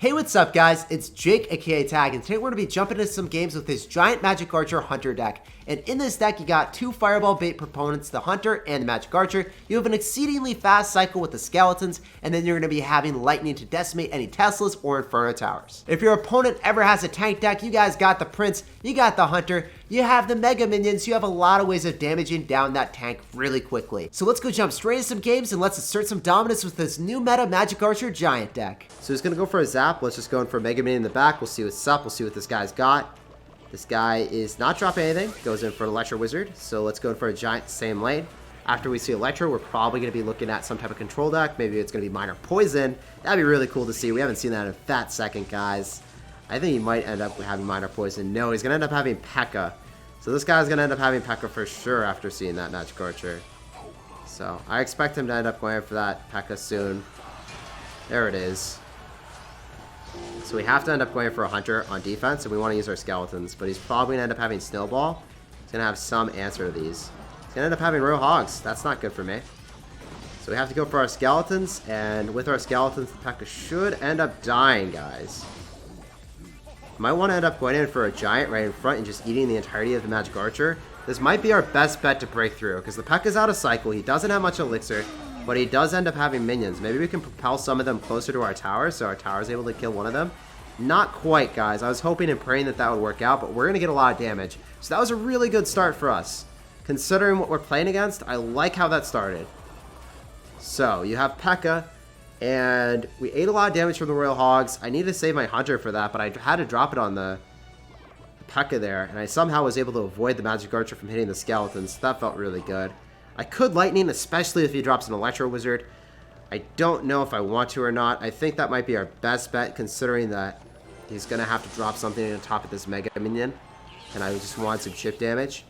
Hey, what's up guys? It's Jake aka Tag, and today we're going to be jumping into some games with this giant Magic Archer Hunter deck. And in this deck you got two Fireball bait proponents, the Hunter and the Magic Archer. You have an exceedingly fast cycle with the Skeletons, and then you're going to be having Lightning to decimate any Teslas or Inferno Towers. If your opponent ever has a tank deck, you guys got the Prince, you got the Hunter, you have the Mega Minions, you have a lot of ways of damaging down that tank really quickly. So let's go jump straight into some games and let's assert some dominance with this new meta Magic Archer Giant deck. So he's going to go for a Zap. Let's just go in for a Mega Minion in the back. We'll see what's up. We'll see what this guy's got. This guy is not dropping anything. Goes in for an Electro Wizard. So let's go in for a Giant same lane. After we see Electro, we're probably going to be looking at some type of control deck. Maybe it's going to be Minor Poison. That'd be really cool to see. We haven't seen that in a fat second, guys. I think he might end up having Minor Poison. No, he's going to end up having Pekka. So this guy's going to end up having Pekka for sure after seeing that Magic Archer. So I expect him to end up going for that Pekka soon. There it is. So we have to end up going for a Hunter on defense, and we want to use our Skeletons. But he's probably going to end up having Snowball. He's going to have some answer to these. He's going to end up having Royal Hogs. That's not good for me. So we have to go for our Skeletons, and with our Skeletons, the Pekka should end up dying, guys. Might want to end up going in for a Giant right in front and just eating the entirety of the Magic Archer. This might be our best bet to break through, because the Pekka's out of cycle. He doesn't have much Elixir, but he does end up having minions. Maybe we can propel some of them closer to our tower, so our tower is able to kill one of them. Not quite, guys. I was hoping and praying that that would work out, but we're going to get a lot of damage. So that was a really good start for us. Considering what we're playing against, I like how that started. So, you have Pekka, and we ate a lot of damage from the Royal Hogs. I need to save my Hunter for that, but I had to drop it on the Pekka there, and I somehow was able to avoid the Magic Archer from hitting the Skeletons. That felt really good. I could Lightning, especially if he drops an Electro Wizard. I don't know if I want to or not. I think that might be our best bet, considering that he's going to have to drop something on top of this Mega Minion, and I just want some chip damage.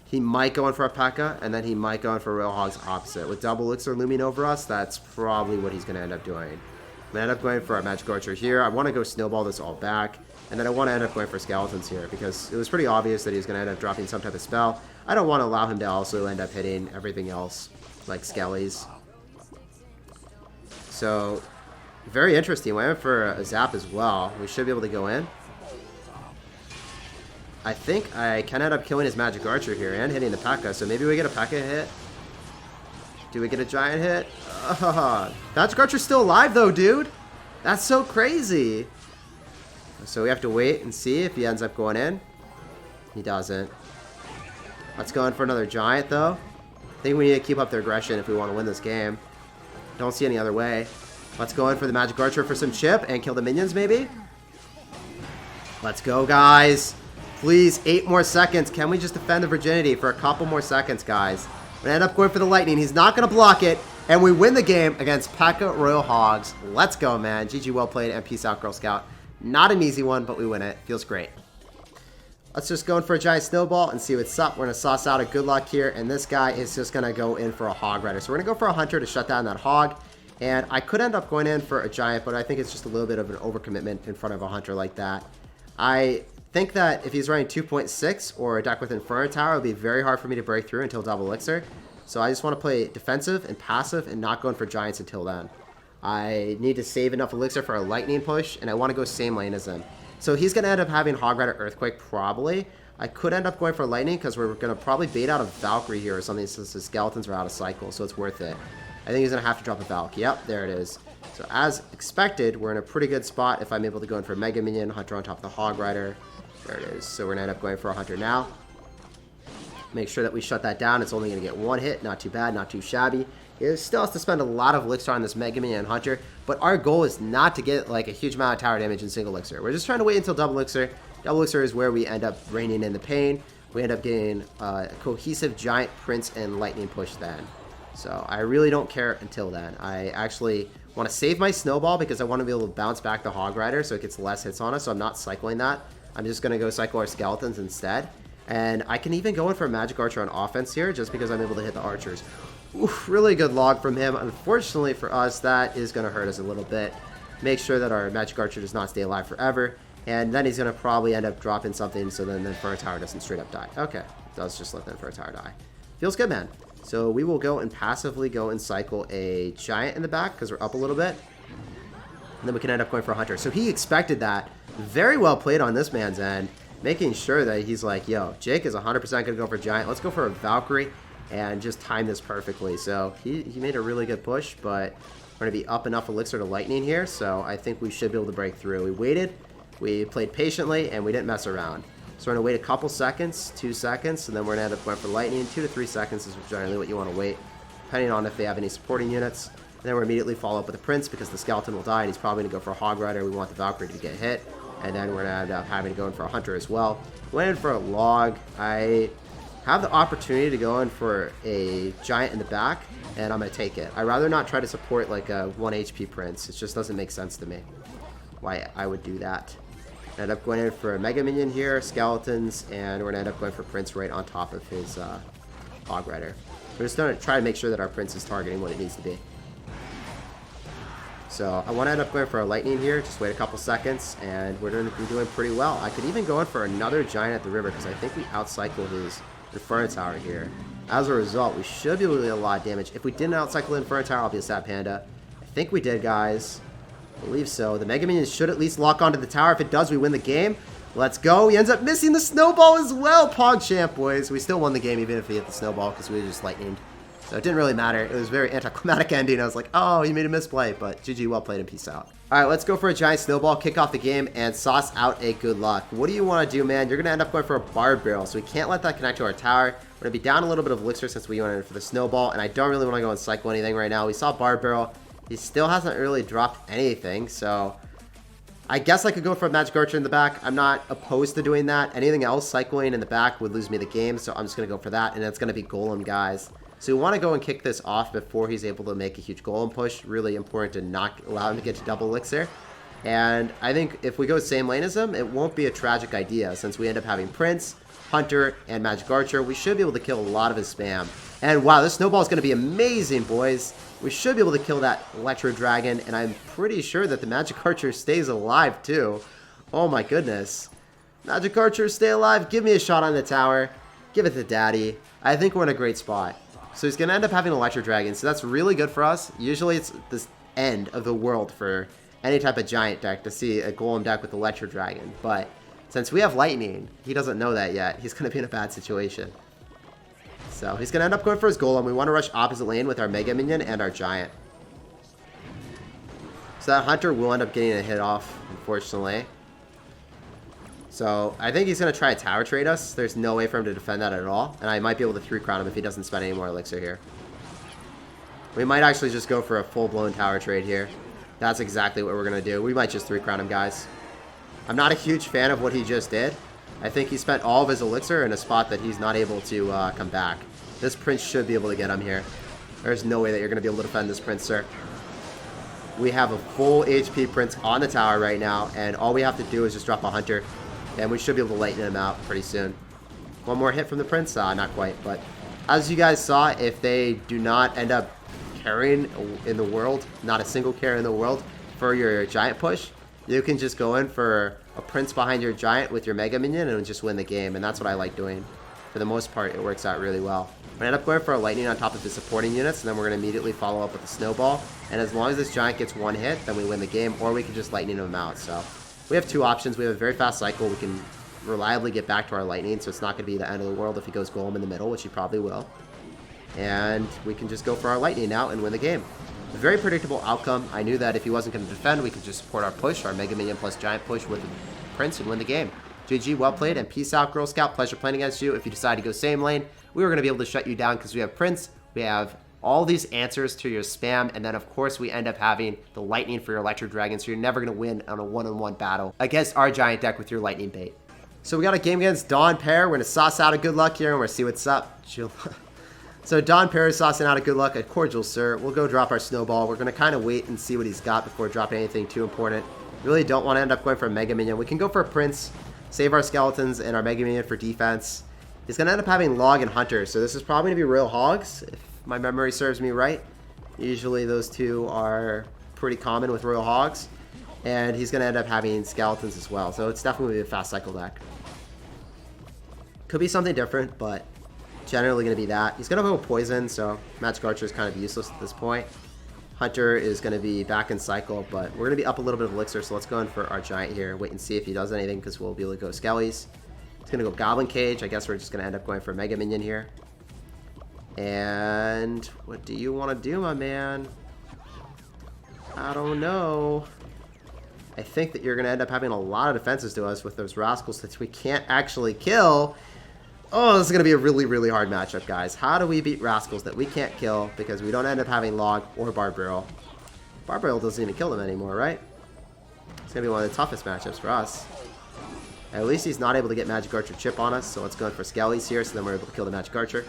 He might go in for a Pekka, and then he might go in for Royal Hogs opposite. With double Elixir looming over us, that's probably what he's going to end up doing. I'm going to end up going for our Magic Archer here. I want to go Snowball this all back, and then I want to end up going for Skeletons here, because it was pretty obvious that he's going to end up dropping some type of spell. I don't want to allow him to also end up hitting everything else, like Skellies. So, very interesting. We went for a Zap as well. We should be able to go in. I think I can end up killing his Magic Archer here and hitting the Pekka, so maybe we get a Pekka hit. Do we get a Giant hit? Magic Archer's still alive though, dude! That's so crazy! So we have to wait and see if he ends up going in. He doesn't. Let's go in for another Giant though. I think we need to keep up their aggression if we want to win this game. Don't see any other way. Let's go in for the Magic Archer for some chip and kill the minions maybe. Let's go, guys. Please, 8 more seconds. Can we just defend the virginity for a couple more seconds, guys? We're going to end up going for the Lightning. He's not going to block it. And we win the game against Pekka Royal Hogs. Let's go, man. GG, well played, and peace out, Girl Scout. Not an easy one, but we win it. Feels great. Let's just go in for a Giant Snowball and see what's up. We're going to sauce out a good luck here, and this guy is just going to go in for a Hog Rider. So we're going to go for a Hunter to shut down that Hog, and I could end up going in for a Giant, but I think it's just a little bit of an overcommitment in front of a Hunter like that. I think that if he's running 2.6 or a deck with Inferno Tower, it would be very hard for me to break through until double Elixir. So I just want to play defensive and passive and not going for Giants until then. I need to save enough Elixir for a Lightning push, and I want to go same lane as him. So he's going to end up having Hog Rider Earthquake, probably. I could end up going for Lightning, because we're going to probably bait out a Valkyrie here or something, since the Skeletons are out of cycle, so it's worth it. I think he's going to have to drop a Valk. Yep, there it is. So as expected, we're in a pretty good spot if I'm able to go in for a Mega Minion, Hunter on top of the Hog Rider. There it is. So we're going to end up going for a Hunter now. Make sure that we shut that down. It's only going to get 1 hit. Not too bad, not too shabby. He still has to spend a lot of Elixir on this Mega Minion and Hunter, but our goal is not to get like a huge amount of tower damage in single Elixir. We're just trying to wait until double Elixir. Double Elixir is where we end up reining in the pain. We end up getting a cohesive Giant, Prince, and Lightning push then. So I really don't care until then. I actually want to save my Snowball because I want to be able to bounce back the Hog Rider so it gets less hits on us, so I'm not cycling that. I'm just going to go cycle our Skeletons instead. And I can even go in for a Magic Archer on offense here just because I'm able to hit the Archers. Oof, really good log from him. Unfortunately for us, that is going to hurt us a little bit. Make sure that our Magic Archer does not stay alive forever. And then he's going to probably end up dropping something so then the Inferno Tower doesn't straight up die. Okay, does just let the Inferno Tower die. Feels good, man. So we will go and passively go and cycle a Giant in the back because we're up a little bit. And then we can end up going for a Hunter. So he expected that. Very well played on this man's end, making sure that he's like, yo, Jake is 100% going to go for Giant. Let's go for a Valkyrie and just time this perfectly. So he made a really good push, but we're going to be up enough Elixir to Lightning here, so I think we should be able to break through. We waited, we played patiently, and we didn't mess around. So we're going to wait a couple seconds, 2 seconds, and then we're going to end up going for Lightning. 2 to 3 seconds is generally what you want to wait, depending on if they have any supporting units. And then we're immediately follow up with a Prince because the Skeleton will die, and he's probably going to go for a Hog Rider. We want the Valkyrie to get hit. And then we're going to end up having to go in for a Hunter as well. Went in for a Log. I have the opportunity to go in for a Giant in the back, and I'm going to take it. I'd rather not try to support like a 1 HP Prince. It just doesn't make sense to me why I would do that. End up going in for a Mega Minion here, Skeletons, and we're going to end up going for Prince right on top of his Hog Rider. We're just going to try to make sure that our Prince is targeting what it needs to be. So I want to end up going for a Lightning here. Just wait a couple seconds, and we're going to be doing pretty well. I could even go in for another Giant at the river because I think we outcycled his Inferno Tower here. As a result, we should be able to do a lot of damage. If we didn't outcycle the Inferno Tower, I'll be a sad panda. I think we did, guys. I believe so. The Mega Minion should at least lock onto the tower. If it does, we win the game. Let's go. He ends up missing the snowball as well. PogChamp, boys. We still won the game even if he hit the snowball because we were just lightninged. So it didn't really matter. It was a very anticlimactic ending. I was like, oh, he made a misplay. But GG, well played and peace out. All right, let's go for a Giant Snowball, kick off the game, and sauce out a good luck. What do you want to do, man? You're going to end up going for a Barb Barrel, so we can't let that connect to our tower. We're going to be down a little bit of Elixir since we went in for the Snowball, and I don't really want to go and cycle anything right now. We saw Barb Barrel. He still hasn't really dropped anything, so I guess I could go for a Magic Archer in the back. I'm not opposed to doing that. Anything else cycling in the back would lose me the game, so I'm just going to go for that, and it's going to be Golem, guys. So we want to go and kick this off before he's able to make a huge Golem push. Really important to not allow him to get to double Elixir. And I think if we go same lane as him, it won't be a tragic idea since we end up having Prince, Hunter, and Magic Archer. We should be able to kill a lot of his spam. And wow, this snowball is going to be amazing, boys. We should be able to kill that Electro Dragon, and I'm pretty sure that the Magic Archer stays alive too. Oh my goodness. Magic Archer, stay alive. Give me a shot on the tower. Give it to Daddy. I think we're in a great spot. So he's going to end up having Electro Dragon, so that's really good for us. Usually it's this end of the world for any type of Giant deck to see a Golem deck with Electro Dragon. But since we have Lightning, he doesn't know that yet. He's going to be in a bad situation. So he's going to end up going for his Golem. We want to rush opposite lane with our Mega Minion and our Giant. So that Hunter will end up getting a hit off, unfortunately. So I think he's going to try to tower trade us. There's no way for him to defend that at all. And I might be able to 3-crown him if he doesn't spend any more Elixir here. We might actually just go for a full-blown tower trade here. That's exactly what we're going to do. We might just 3-crown him, guys. I'm not a huge fan of what he just did. I think he spent all of his Elixir in a spot that he's not able to come back. This Prince should be able to get him here. There's no way that you're going to be able to defend this Prince, sir. We have a full HP Prince on the tower right now, and all we have to do is just drop a Hunter, and we should be able to lighten him out pretty soon. One more hit from the Prince? Not quite, but as you guys saw, if they do not end up carrying in the world, not a single carry in the world for your Giant push, you can just go in for a Prince behind your Giant with your Mega Minion and just win the game, and that's what I like doing. For the most part, it works out really well. We're going to end up going for a Lightning on top of the supporting units, and then we're going to immediately follow up with a Snowball, and as long as this Giant gets one hit, then we win the game, or we can just Lightning him out. So we have two options. We have a very fast cycle. We can reliably get back to our Lightning, so it's not going to be the end of the world if he goes Golem in the middle, which he probably will. And we can just go for our Lightning now and win the game. A very predictable outcome. I knew that if he wasn't going to defend, we could just support our push, our Mega Minion plus Giant push with the Prince and win the game. GG, well played, and peace out, Girl Scout. Pleasure playing against you. If you decide to go same lane, we were going to be able to shut you down because we have Prince, we have all these answers to your spam, and then of course we end up having the Lightning for your Electro Dragon, so you're never going to win on a one-on-one battle against our Giant deck with your Lightning bait. So we got a game against Don Pair. We're going to sauce out a good luck here, and we're going to see what's up. So Don Pair is saucing out a good luck, a cordial sir. We'll go drop our Snowball. We're going to kind of wait and see what he's got before dropping anything too important. Really don't want to end up going for a Mega Minion. We can go for a Prince, save our Skeletons and our Mega Minion for defense. He's going to end up having Log and Hunter, so this is probably going to be Royal Hogs, if my memory serves me right. Usually those two are pretty common with Royal Hogs. And he's going to end up having Skeletons as well, so it's definitely a fast cycle deck. Could be something different, but generally going to be that. He's going to go Poison, so Magic Archer is kind of useless at this point. Hunter is going to be back in cycle, but we're going to be up a little bit of elixir, so let's go in for our giant here. Wait and see if he does anything, because we'll be able to go skellies. It's going to go Goblin Cage. I guess we're just going to end up going for Mega Minion here. And what do you want to do, my man? I don't know. I think that you're going to end up having a lot of defenses to us with those Rascals that we can't actually kill. Oh, this is going to be a really, really hard matchup, guys. How do we beat Rascals that we can't kill because we don't end up having Log or Barbarrel? Barbarrel doesn't even kill them anymore, right? It's going to be one of the toughest matchups for us. At least he's not able to get Magic Archer chip on us, so let's go in for Skellies here, so then we're able to kill the Magic Archer.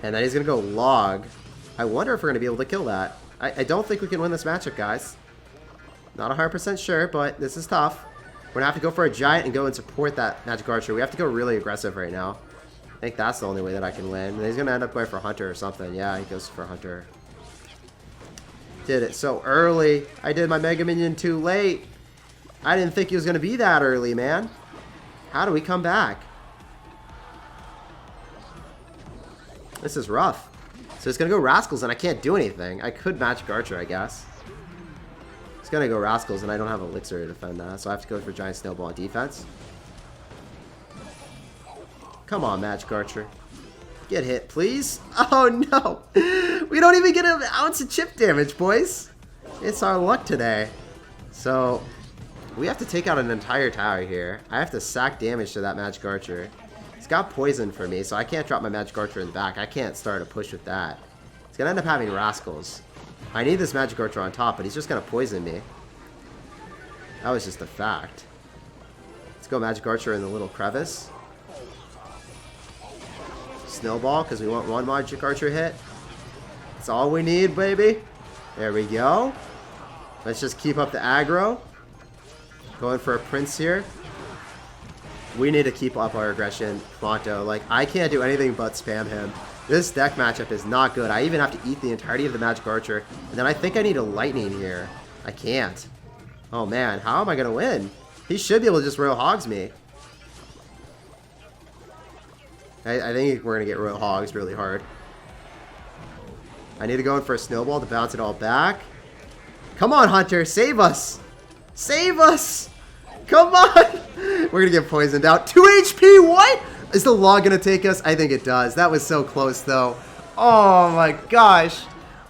And then he's going to go Log. I wonder if we're going to be able to kill that. I don't think we can win this matchup, guys. Not 100% sure, but this is tough. We're going to have to go for a Giant and go and support that Magic Archer. We have to go really aggressive right now. I think that's the only way that I can win. And he's going to end up going for Hunter or something. Yeah, he goes for Hunter. Did it so early. I did my Mega Minion too late. I didn't think he was going to be that early, man. How do we come back? This is rough. So it's going to go Rascals, and I can't do anything. I could Magic Archer, I guess. It's going to go Rascals, and I don't have Elixir to defend that, so I have to go for Giant Snowball on defense. Come on, Magic Archer. Get hit, please. Oh, no. We don't even get an ounce of chip damage, boys. It's our luck today. So we have to take out an entire tower here. I have to sack damage to that Magic Archer. It's got poison for me, so I can't drop my Magic Archer in the back. I can't start a push with that. It's going to end up having Rascals. I need this Magic Archer on top, but he's just going to poison me. That was just a fact. Let's go Magic Archer in the little crevice. Snowball, because we want one Magic Archer hit. That's all we need, baby. There we go. Let's just keep up the aggro. Going for a Prince here. We need to keep up our aggression pronto. Like, I can't do anything but spam him. This deck matchup is not good. I even have to eat the entirety of the Magic Archer. And then I think I need a Lightning here. I can't. Oh, man. How am I going to win? He should be able to just Royal Hogs me. I think we're going to get Royal Hogs really hard. I need to go in for a Snowball to bounce it all back. Come on, Hunter. Save us. Save us. Come on. We're going to get poisoned out. 2 HP. What? Is the Log going to take us? I think it does. That was so close, though. Oh, my gosh.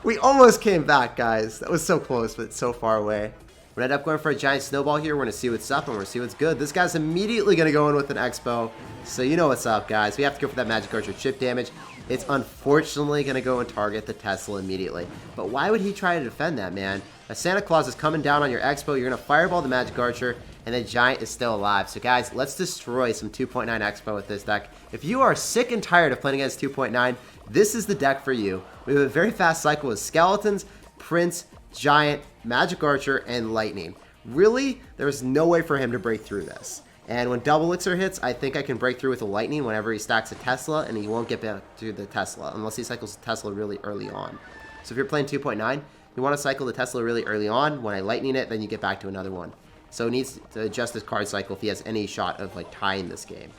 We almost came back, guys. That was so close, but so far away. We're going to end up going for a Giant Snowball here. We're going to see what's up, and we're going to see what's good. This guy's immediately going to go in with an Expo. So you know what's up, guys. We have to go for that Magic Archer chip damage. It's unfortunately going to go and target the Tesla immediately. But why would he try to defend that, man? A Santa Claus is coming down on your Expo. You're going to Fireball the Magic Archer, and the Giant is still alive. So, guys, let's destroy some 2.9 Expo with this deck. If you are sick and tired of playing against 2.9, this is the deck for you. We have a very fast cycle with Skeletons, Prince, Giant, Magic Archer, and Lightning. Really, there's no way for him to break through this. And when double Elixir hits, I think I can break through with a Lightning whenever he stacks a Tesla, and he won't get back to the Tesla unless he cycles the Tesla really early on. So if you're playing 2.9, you want to cycle the Tesla really early on. When I Lightning it, then you get back to another one. So he needs to adjust his card cycle if he has any shot of like tying this game.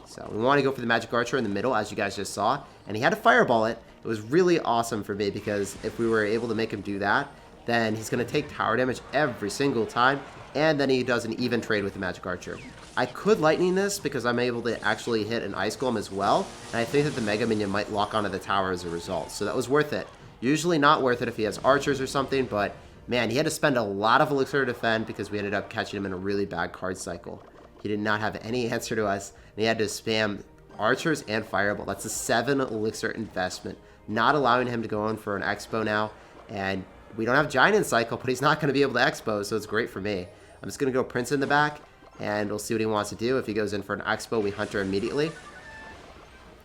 So we want to go for the Magic Archer in the middle, as you guys just saw. And he had to Fireball it. It was really awesome for me because if we were able to make him do that, then he's going to take tower damage every single time. And then he does an even trade with the Magic Archer. I could Lightning this because I'm able to actually hit an Ice Golem as well. And I think that the Mega Minion might lock onto the tower as a result. So that was worth it. Usually not worth it if he has Archers or something, but man, he had to spend a lot of Elixir to defend because we ended up catching him in a really bad card cycle. He did not have any answer to us, and he had to spam Archers and Fireball. That's a 7 Elixir investment, not allowing him to go in for an Expo now. And we don't have Giant in cycle, but he's not going to be able to Expo, so it's great for me. I'm just going to go Prince in the back, and we'll see what he wants to do. If he goes in for an Expo, we Hunter immediately.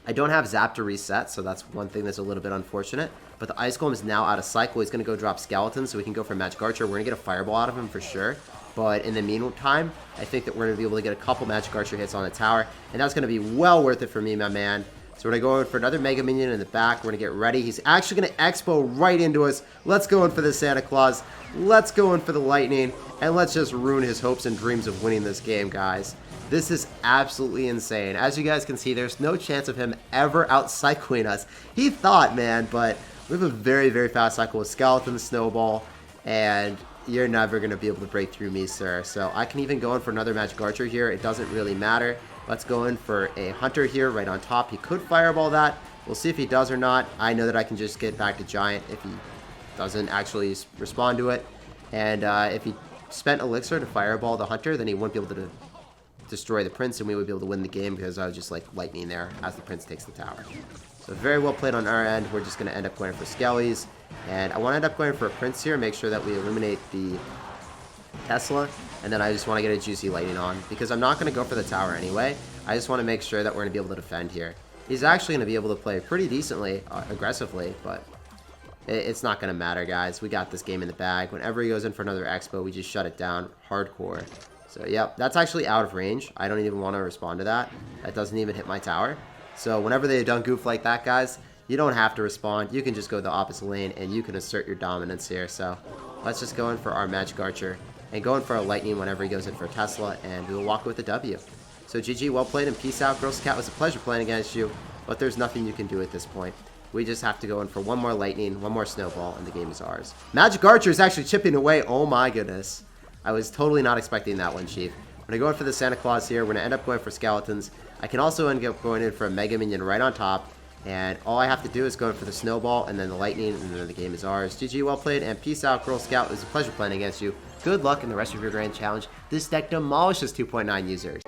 I don't have Zap to reset, so that's one thing that's a little bit unfortunate. But the Ice Golem is now out of cycle. He's going to go drop Skeletons, so we can go for Magic Archer. We're going to get a Fireball out of him for sure. But in the meantime, I think that we're going to be able to get a couple Magic Archer hits on the tower. And that's going to be well worth it for me, my man. So we're going to go in for another Mega Minion in the back. We're going to get ready. He's actually going to Expo right into us. Let's go in for the Santa Claus. Let's go in for the Lightning. And let's just ruin his hopes and dreams of winning this game, guys. This is absolutely insane. As you guys can see, there's no chance of him ever out-cycling us. He thought, man, but We have a very, very fast cycle with Skeleton, Snowball, and you're never going to be able to break through me, sir. So I can even go in for another Magic Archer here. It doesn't really matter. Let's go in for a Hunter here right on top. He could Fireball that. We'll see if he does or not. I know that I can just get back to Giant if he doesn't actually respond to it. And if he spent Elixir to Fireball the Hunter, then he wouldn't be able to destroy the Prince, and we would be able to win the game because I was just like lightning there as the Prince takes the tower. So very well played on our end. We're just going to end up going for Skellies. And I want to end up going for a Prince here, make sure that we eliminate the Tesla. And then I just want to get a juicy lightning on because I'm not going to go for the tower anyway. I just want to make sure that we're going to be able to defend here. He's actually going to be able to play pretty decently, aggressively, but it's not going to matter, guys. We got this game in the bag. Whenever he goes in for another Expo, we just shut it down hardcore. So, yep, that's actually out of range. I don't even want to respond to that. That doesn't even hit my tower. So whenever they've done goof like that, guys, you don't have to respond. You can just go the opposite lane, and you can assert your dominance here. So let's just go in for our Magic Archer and go in for a Lightning whenever he goes in for Tesla, and we'll walk with a W. So GG, well played, and peace out. Girl Scout, it was a pleasure playing against you, but there's nothing you can do at this point. We just have to go in for one more Lightning, one more Snowball, and the game is ours. Magic Archer is actually chipping away. Oh my goodness. I was totally not expecting that one, Chief. We're going to go in for the Santa Claus here. We're going to end up going for Skeletons. I can also end up going in for a Mega Minion right on top. And all I have to do is go in for the Snowball and then the Lightning, and then the game is ours. GG, well played, and peace out, Girl Scout. It was a pleasure playing against you. Good luck in the rest of your Grand Challenge. This deck demolishes 2.9 users.